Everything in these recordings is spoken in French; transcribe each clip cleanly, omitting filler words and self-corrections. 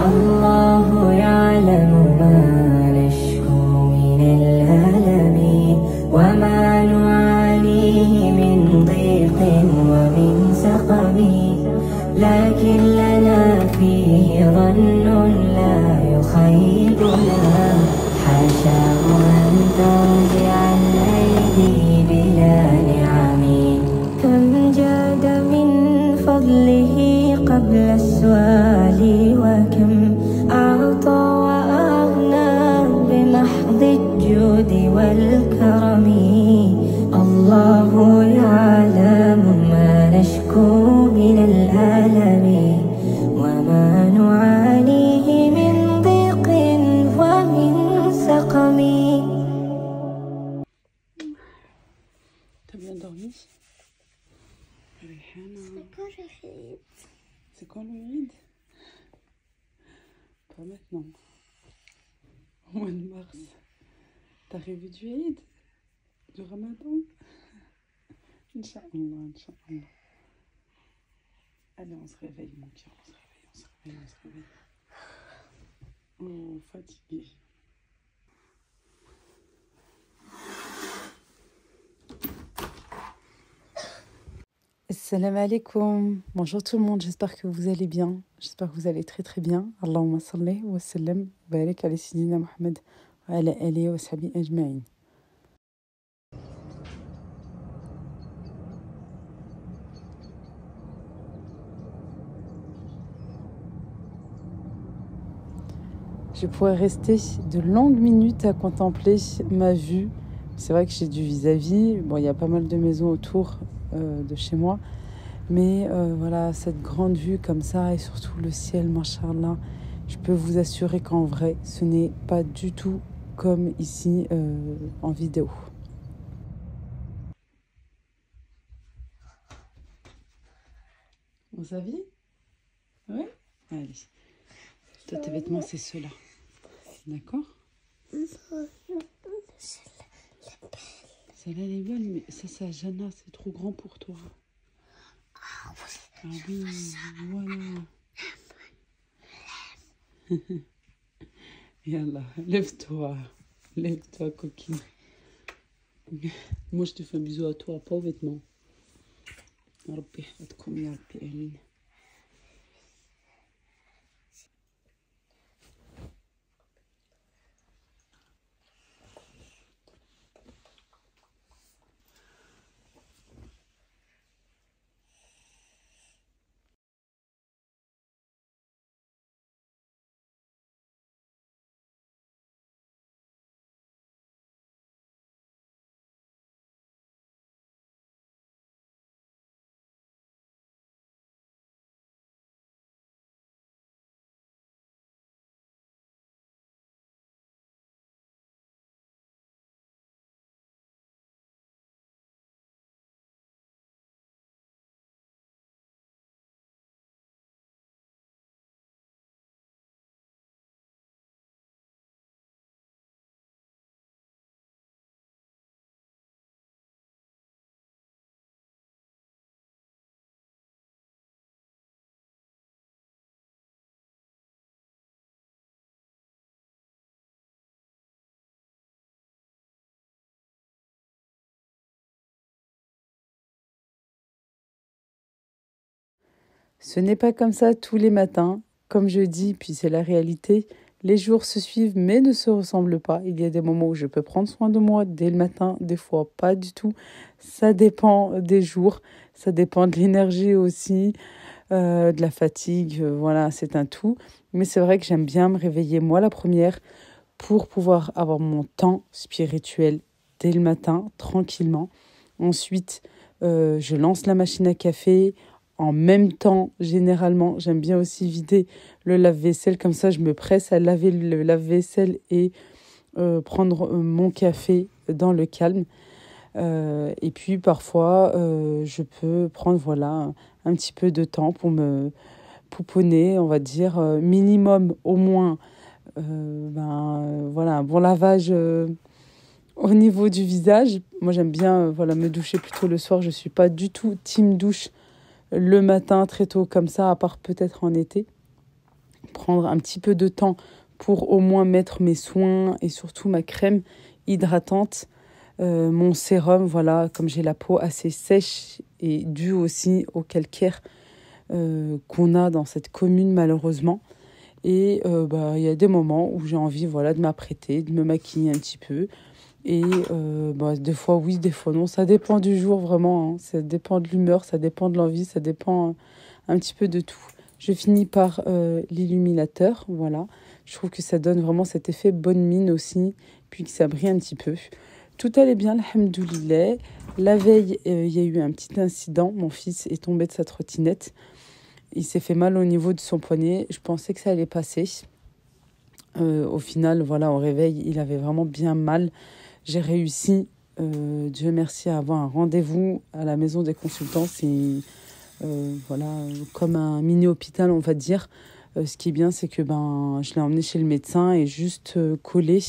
الله يعلم ما نشكو من الألم وما نعانيه من ضيق ومن سقم، لكن لنا فيه ظن لا يخيبنا، حاشاه أن ترجع الأيدي بلا نعم. كم جاد من فضله قبل السؤال، وكم أعطى وأغنى بمحض الجود والكرم. الله يعلم ما نشكو من الألم وما نعانيه من ضيق ومن سقم. T'as bien dormi, Rihana? C'est quand le Eid? Pas maintenant. Au mois de mars. T'as rêvé du Eid? Du Ramadan? Inch'Allah, Inch'Allah. Allez, on se réveille, mon cœur. On se réveille, on se réveille, on se réveille. Oh, fatigué. Salam alaikum. Bonjour tout le monde, j'espère que vous allez bien. J'espère que vous allez très très bien. Allahumma salli wa sallam wa barik ala sayyidina Muhammad wa ala alihi wa sahbihi ajma'in. Je pourrais rester de longues minutes à contempler ma vue. C'est vrai que j'ai du vis-à-vis. Bon, il y a pas mal de maisons autour de chez moi. Mais voilà, cette grande vue comme ça et surtout le ciel, machallah, je peux vous assurer qu'en vrai, ce n'est pas du tout comme ici en vidéo. Vous aviez? Oui? Allez. Toi, tes vêtements, c'est ceux-là. D'accord? Celle-là, elle est belle, mais ça, c'est à Jana, c'est trop grand pour toi. Ah oui, voilà. Yallah, lève-toi. Lève-toi, coquine. Moi, je te fais un bisou à toi, pas aux vêtements. Rabbi yahfadkum ya Rabbi Amin. Ce n'est pas comme ça tous les matins. Comme je dis, puis c'est la réalité, les jours se suivent mais ne se ressemblent pas. Il y a des moments où je peux prendre soin de moi dès le matin, des fois pas du tout. Ça dépend des jours, ça dépend de l'énergie aussi, de la fatigue, voilà, c'est un tout. Mais c'est vrai que j'aime bien me réveiller moi la première pour pouvoir avoir mon temps spirituel dès le matin, tranquillement. Ensuite, je lance la machine à café. En même temps, généralement, j'aime bien aussi vider le lave-vaisselle. Comme ça, je me presse à laver le lave-vaisselle et prendre mon café dans le calme. Et puis, parfois, je peux prendre un petit peu de temps pour me pouponner, on va dire, minimum au moins un bon lavage au niveau du visage. Moi, j'aime bien me doucher plutôt le soir. Je ne suis pas du tout team douche le matin très tôt comme ça, à part peut-être en été. prendre un petit peu de temps pour au moins mettre mes soins et surtout ma crème hydratante, mon sérum, voilà, comme j'ai la peau assez sèche et due aussi au calcaire qu'on a dans cette commune malheureusement. Et il y a des moments où j'ai envie, voilà, de m'apprêter, de me maquiller un petit peu. Et des fois oui, des fois non. Ça dépend du jour vraiment, hein. Ça dépend de l'humeur, ça dépend de l'envie, ça dépend un petit peu de tout. Je finis par l'illuminateur, voilà. Je trouve que ça donne vraiment cet effet bonne mine aussi, puis que ça brille un petit peu. Tout allait bien, alhamdoulilah. La veille, il y a eu un petit incident. Mon fils est tombé de sa trottinette. Il s'est fait mal au niveau de son poignet. Je pensais que ça allait passer. Au final, voilà, au réveil, il avait vraiment bien mal. J'ai réussi, Dieu merci, à avoir un rendez-vous à la maison des consultants. C'est comme un mini-hôpital, on va dire. Ce qui est bien, c'est que je l'ai emmené chez le médecin et juste collé,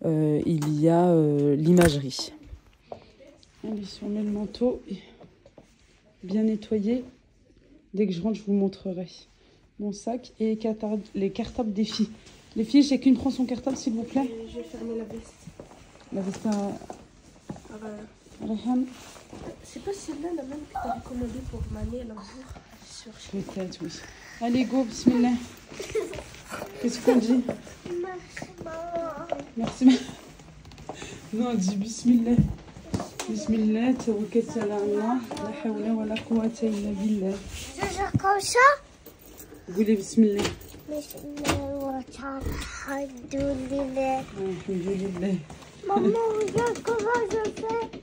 il y a l'imagerie. Allez, on met le manteau, bien nettoyé. Dès que je rentre, je vous montrerai mon sac et les cartables des filles. Les filles, chacune prend son cartable, s'il vous plaît. Je vais fermer la veste. La veste à Rehan. C'est pas celle-là la même que tu as recommandée pour Mané l'autre jour sur Peut-être, oui. Allez, go, bismillah. Qu'est-ce qu'on dit? Merci, maman. Non, on dit bismillah. Bismillah, tawakkaltu ala Allah, la hawla wa la quwwata illa billah. Je joue comme ça. Vous voulez bismillah? Alhamdoulilah. Alhamdoulilah. Maman, regarde comment je fais.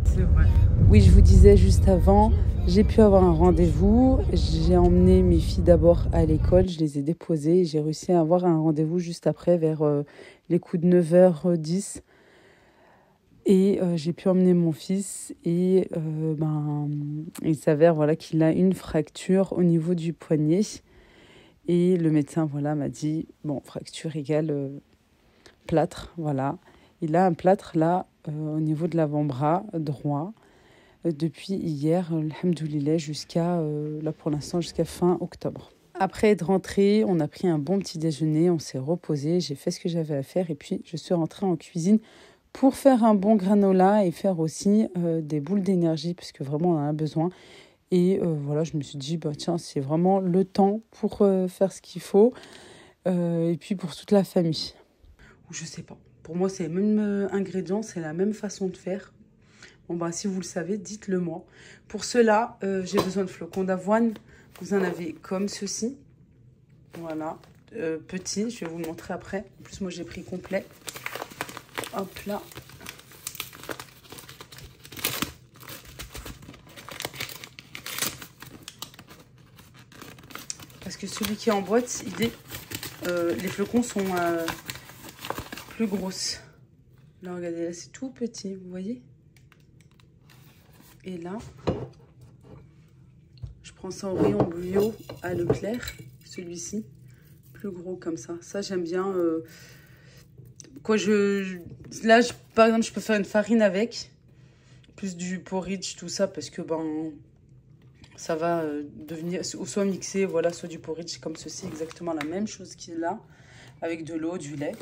C'est vrai. Oui, je vous disais juste avant, j'ai pu avoir un rendez-vous. J'ai emmené mes filles d'abord à l'école, je les ai déposées. J'ai réussi à avoir un rendez-vous juste après, vers les coups de 9h10. Et j'ai pu emmener mon fils et il s'avère voilà, qu'il a une fracture au niveau du poignet. Et le médecin m'a dit, bon, fracture égale plâtre, voilà. Il a un plâtre là, au niveau de l'avant-bras droit, depuis hier, alhamdoulilah, jusqu'à, là pour l'instant, jusqu'à fin octobre. Après être rentrée, on a pris un bon petit déjeuner, on s'est reposé, j'ai fait ce que j'avais à faire et puis je suis rentrée en cuisine pour faire un bon granola et faire aussi des boules d'énergie parce que vraiment on en a besoin. Et voilà, je me suis dit, tiens, c'est vraiment le temps pour faire ce qu'il faut et puis pour toute la famille. Ou je sais pas, pour moi c'est les mêmes ingrédients, c'est la même façon de faire. Bon si vous le savez, dites-le moi. Pour cela, j'ai besoin de flocons d'avoine. Vous en avez comme ceci. Voilà, petit, je vais vous le montrer après. En plus, moi j'ai pris complet. Hop là. Parce que celui qui est en boîte, les flocons sont plus grosses. Là, regardez, là c'est tout petit, vous voyez? Et là, je prends ça au rayon bio à Leclerc, celui-ci, plus gros comme ça. Ça, j'aime bien. Là, par exemple, je peux faire une farine avec, plus du porridge, tout ça, parce que ça va devenir soit mixé, voilà, soit du porridge comme ceci, exactement la même chose qu'il est là, avec de l'eau, du lait.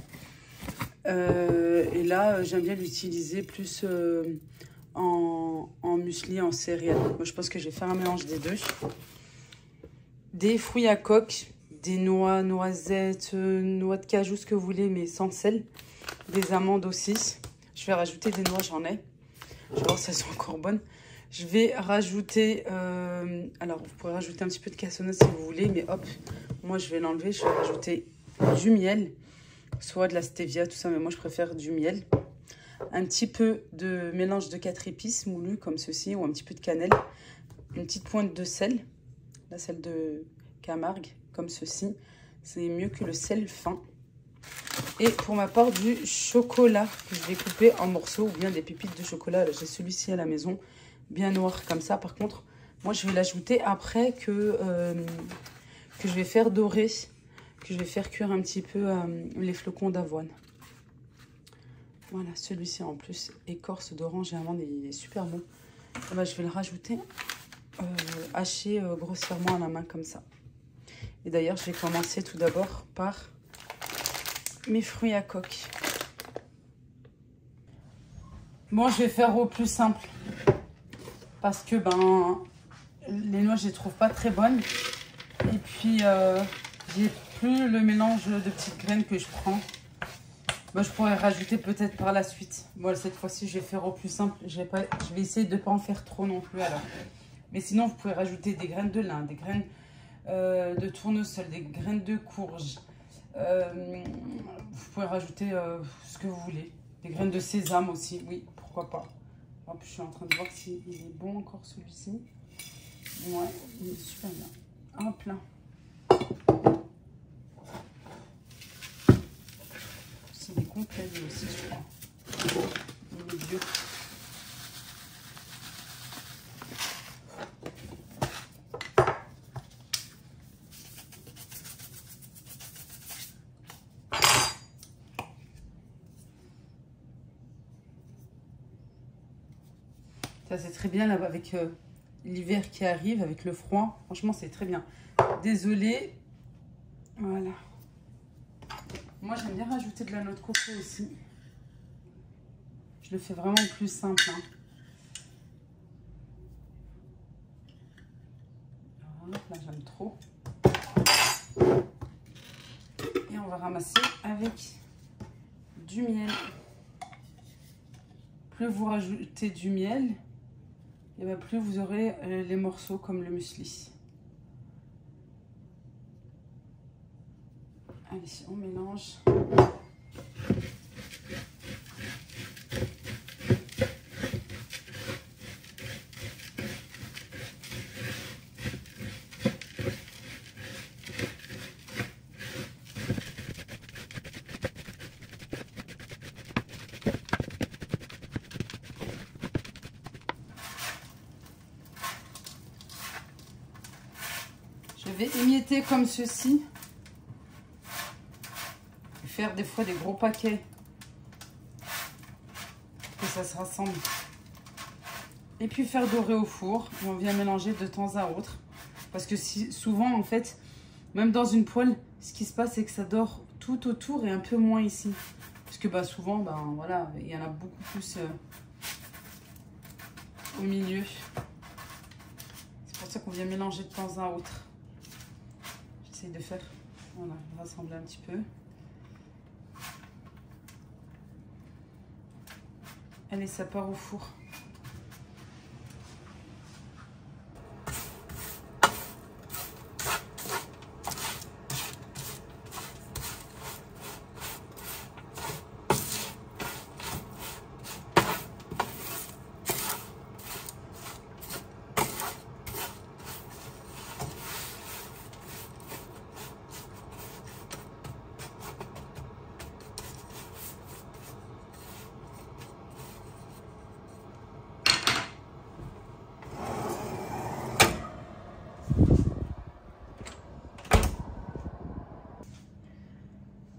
Et là, j'aime bien l'utiliser plus en muesli, en céréales. Moi, je pense que je vais faire un mélange des deux. Des fruits à coque, des noix, noisettes, noix de cajou, ce que vous voulez, mais sans sel. Des amandes aussi. Je vais rajouter des noix, j'en ai. Je vais voir si elles sont encore bonnes. Je vais rajouter... alors, vous pourrez rajouter un petit peu de cassonade si vous voulez, mais hop, moi, je vais l'enlever. Je vais rajouter du miel, soit de la stevia, tout ça, mais moi, je préfère du miel. Un petit peu de mélange de 4 épices moulues, comme ceci, ou un petit peu de cannelle. Une petite pointe de sel, la sel de Camargue, comme ceci. C'est mieux que le sel fin. Et pour ma part, du chocolat que je vais couper en morceaux, ou bien des pépites de chocolat. J'ai celui-ci à la maison, bien noir comme ça. Par contre, moi, je vais l'ajouter après que je vais faire dorer, que je vais faire cuire un petit peu les flocons d'avoine. Voilà, celui-ci en plus, écorce d'orange et amande, il est super bon. Et ben, je vais le rajouter haché grossièrement à la main comme ça. Et d'ailleurs, je vais commencer tout d'abord par mes fruits à coque. Bon, je vais faire au plus simple parce que ben les noix, je les trouve pas très bonnes. Et puis, j'ai plus le mélange de petites graines que je prends. Ben, je pourrais rajouter peut-être par la suite. Bon, cette fois-ci, je vais faire au plus simple. Je vais essayer de ne pas en faire trop non plus alors. Mais sinon, vous pouvez rajouter des graines de lin, des graines de tournesol, des graines de courge. Vous pouvez rajouter ce que vous voulez. Des graines de sésame aussi, oui, pourquoi pas. En plus, je suis en train de voir s'il est bon encore celui-ci. Ouais, il est super bien. Hop là. C'est des complets lui aussi, je crois. Il est bio. Ça, c'est très bien là avec l'hiver qui arrive, avec le froid. Franchement, c'est très bien. Désolée. Voilà. Moi, j'aime bien rajouter de la noix de coco aussi. Je le fais vraiment plus simple. Hein. Voilà, là, j'aime trop. Et on va ramasser avec du miel. Plus vous rajoutez du miel, et bien plus vous aurez les morceaux comme le muesli. Allez, on mélange. Je vais émietter comme ceci. Faire des fois des gros paquets. Que ça se rassemble. Et puis faire dorer au four. Et on vient mélanger de temps à autre. Parce que souvent, en fait, même dans une poêle, ce qui se passe, c'est que ça dort tout autour et un peu moins ici. Parce que bah, souvent, ben, voilà, il y en a beaucoup plus au milieu. C'est pour ça qu'on vient mélanger de temps à autre. J'essaye de faire, voilà, rassembler un petit peu. Allez, ça part au four.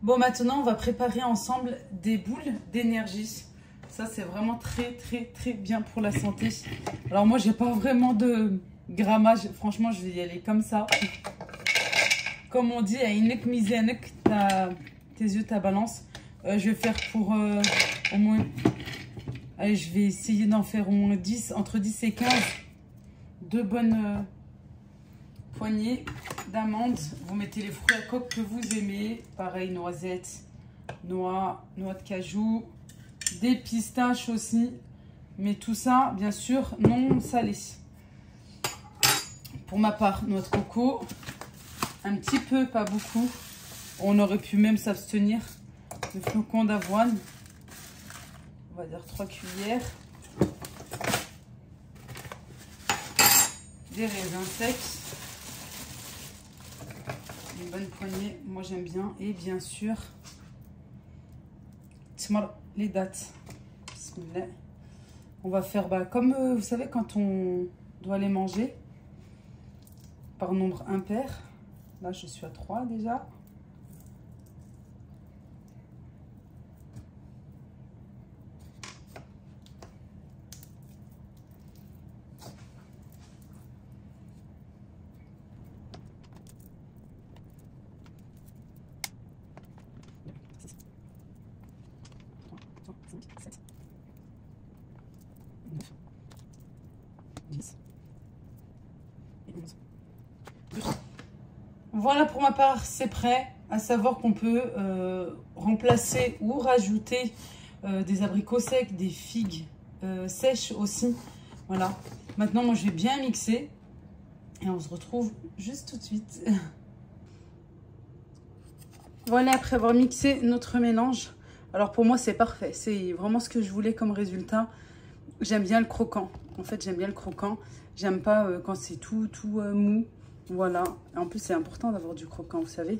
Bon, maintenant, on va préparer ensemble des boules d'énergie. Ça, c'est vraiment très bien pour la santé. Alors, moi, j'ai pas vraiment de grammage. Franchement, je vais y aller comme ça. Comme on dit, à inek mizenek, tes yeux, ta balance. Je vais faire pour au moins... Allez, je vais essayer d'en faire au moins 10, entre 10 et 15. Deux bonnes... poignée d'amandes. Vous mettez les fruits à coque que vous aimez. Pareil, noisettes, noix de cajou, des pistaches aussi. Mais tout ça, bien sûr, non salé. Pour ma part, noix de coco. Un petit peu, pas beaucoup. On aurait pu même s'abstenir. Le flocon d'avoine. On va dire 3 cuillères. Des raisins secs. Une bonne poignée, moi j'aime bien. Et bien sûr, les dattes. Bismillah. On va faire comme vous savez quand on doit les manger par nombre impair. Là je suis à 3 déjà. Voilà, pour ma part, c'est prêt. À savoir qu'on peut remplacer ou rajouter des abricots secs, des figues sèches aussi. Voilà. Maintenant, moi, je vais bien mixer. Et on se retrouve juste tout de suite. Voilà, après avoir mixé notre mélange. Alors, pour moi, c'est parfait. C'est vraiment ce que je voulais comme résultat. J'aime bien le croquant. En fait, j'aime bien le croquant. J'aime pas quand c'est tout mou. Voilà. En plus, c'est important d'avoir du croquant, vous savez.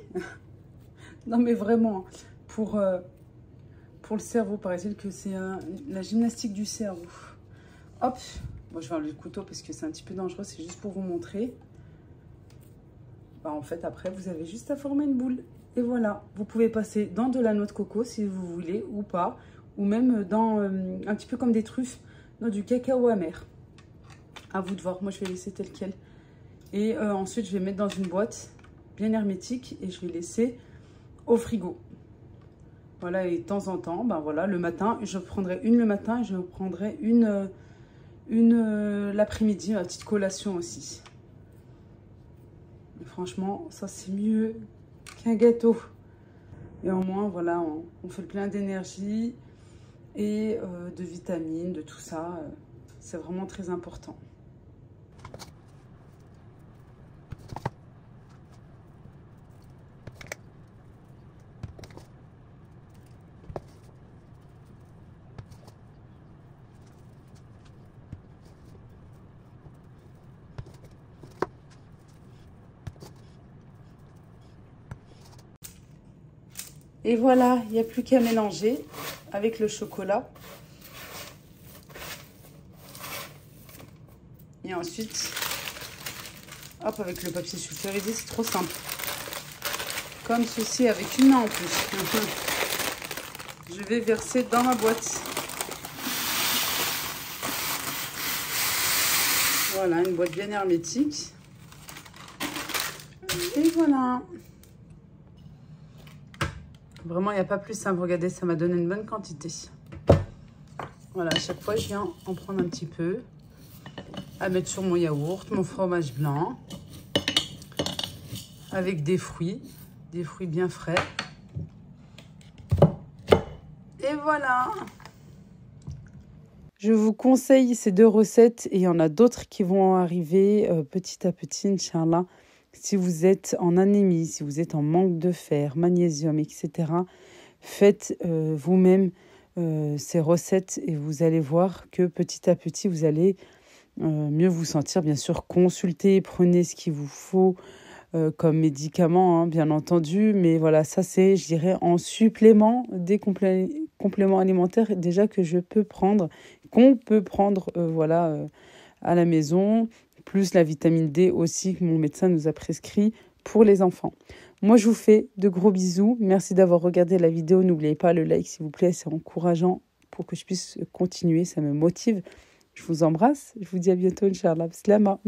Non, mais vraiment, pour le cerveau, par exemple, que c'est la gymnastique du cerveau. Hop. Bon, je vais enlever le couteau parce que c'est un petit peu dangereux. C'est juste pour vous montrer. Bah, en fait, après, vous avez juste à former une boule. Et voilà. Vous pouvez passer dans de la noix de coco si vous voulez ou pas. Ou même dans un petit peu comme des truffes, dans du cacao amer. À vous de voir. Moi, je vais laisser tel quel. Et ensuite, je vais mettre dans une boîte bien hermétique et je vais laisser au frigo. Voilà, et de temps en temps, ben voilà, le matin, je prendrai une le matin et je prendrai une l'après-midi, la petite collation aussi. Et franchement, ça c'est mieux qu'un gâteau. Et au moins, voilà, on fait le plein d'énergie et de vitamines, de tout ça. C'est vraiment très important. Et voilà, il n'y a plus qu'à mélanger avec le chocolat. Et ensuite, hop, avec le papier sulfurisé, c'est trop simple. Comme ceci avec une main en plus. Je vais verser dans ma boîte. Voilà, une boîte bien hermétique. Et voilà. Vraiment, il n'y a pas plus simple. Regardez, ça m'a donné une bonne quantité. Voilà, à chaque fois, je viens en prendre un petit peu. À mettre sur mon yaourt, mon fromage blanc. Avec des fruits bien frais. Et voilà. Je vous conseille ces deux recettes et il y en a d'autres qui vont arriver petit à petit, Inch'Allah. Si vous êtes en anémie, si vous êtes en manque de fer, magnésium, etc., faites vous-même ces recettes et vous allez voir que petit à petit, vous allez mieux vous sentir. Bien sûr, consultez, prenez ce qu'il vous faut comme médicament, hein, bien entendu. Mais voilà, ça c'est, je dirais, en supplément des compléments alimentaires déjà que je peux prendre, qu'on peut prendre voilà, à la maison. Plus la vitamine D aussi que mon médecin nous a prescrit pour les enfants. Moi, je vous fais de gros bisous. Merci d'avoir regardé la vidéo. N'oubliez pas le like, s'il vous plaît. C'est encourageant pour que je puisse continuer. Ça me motive. Je vous embrasse. Je vous dis à bientôt, Inch'Allah. Slama.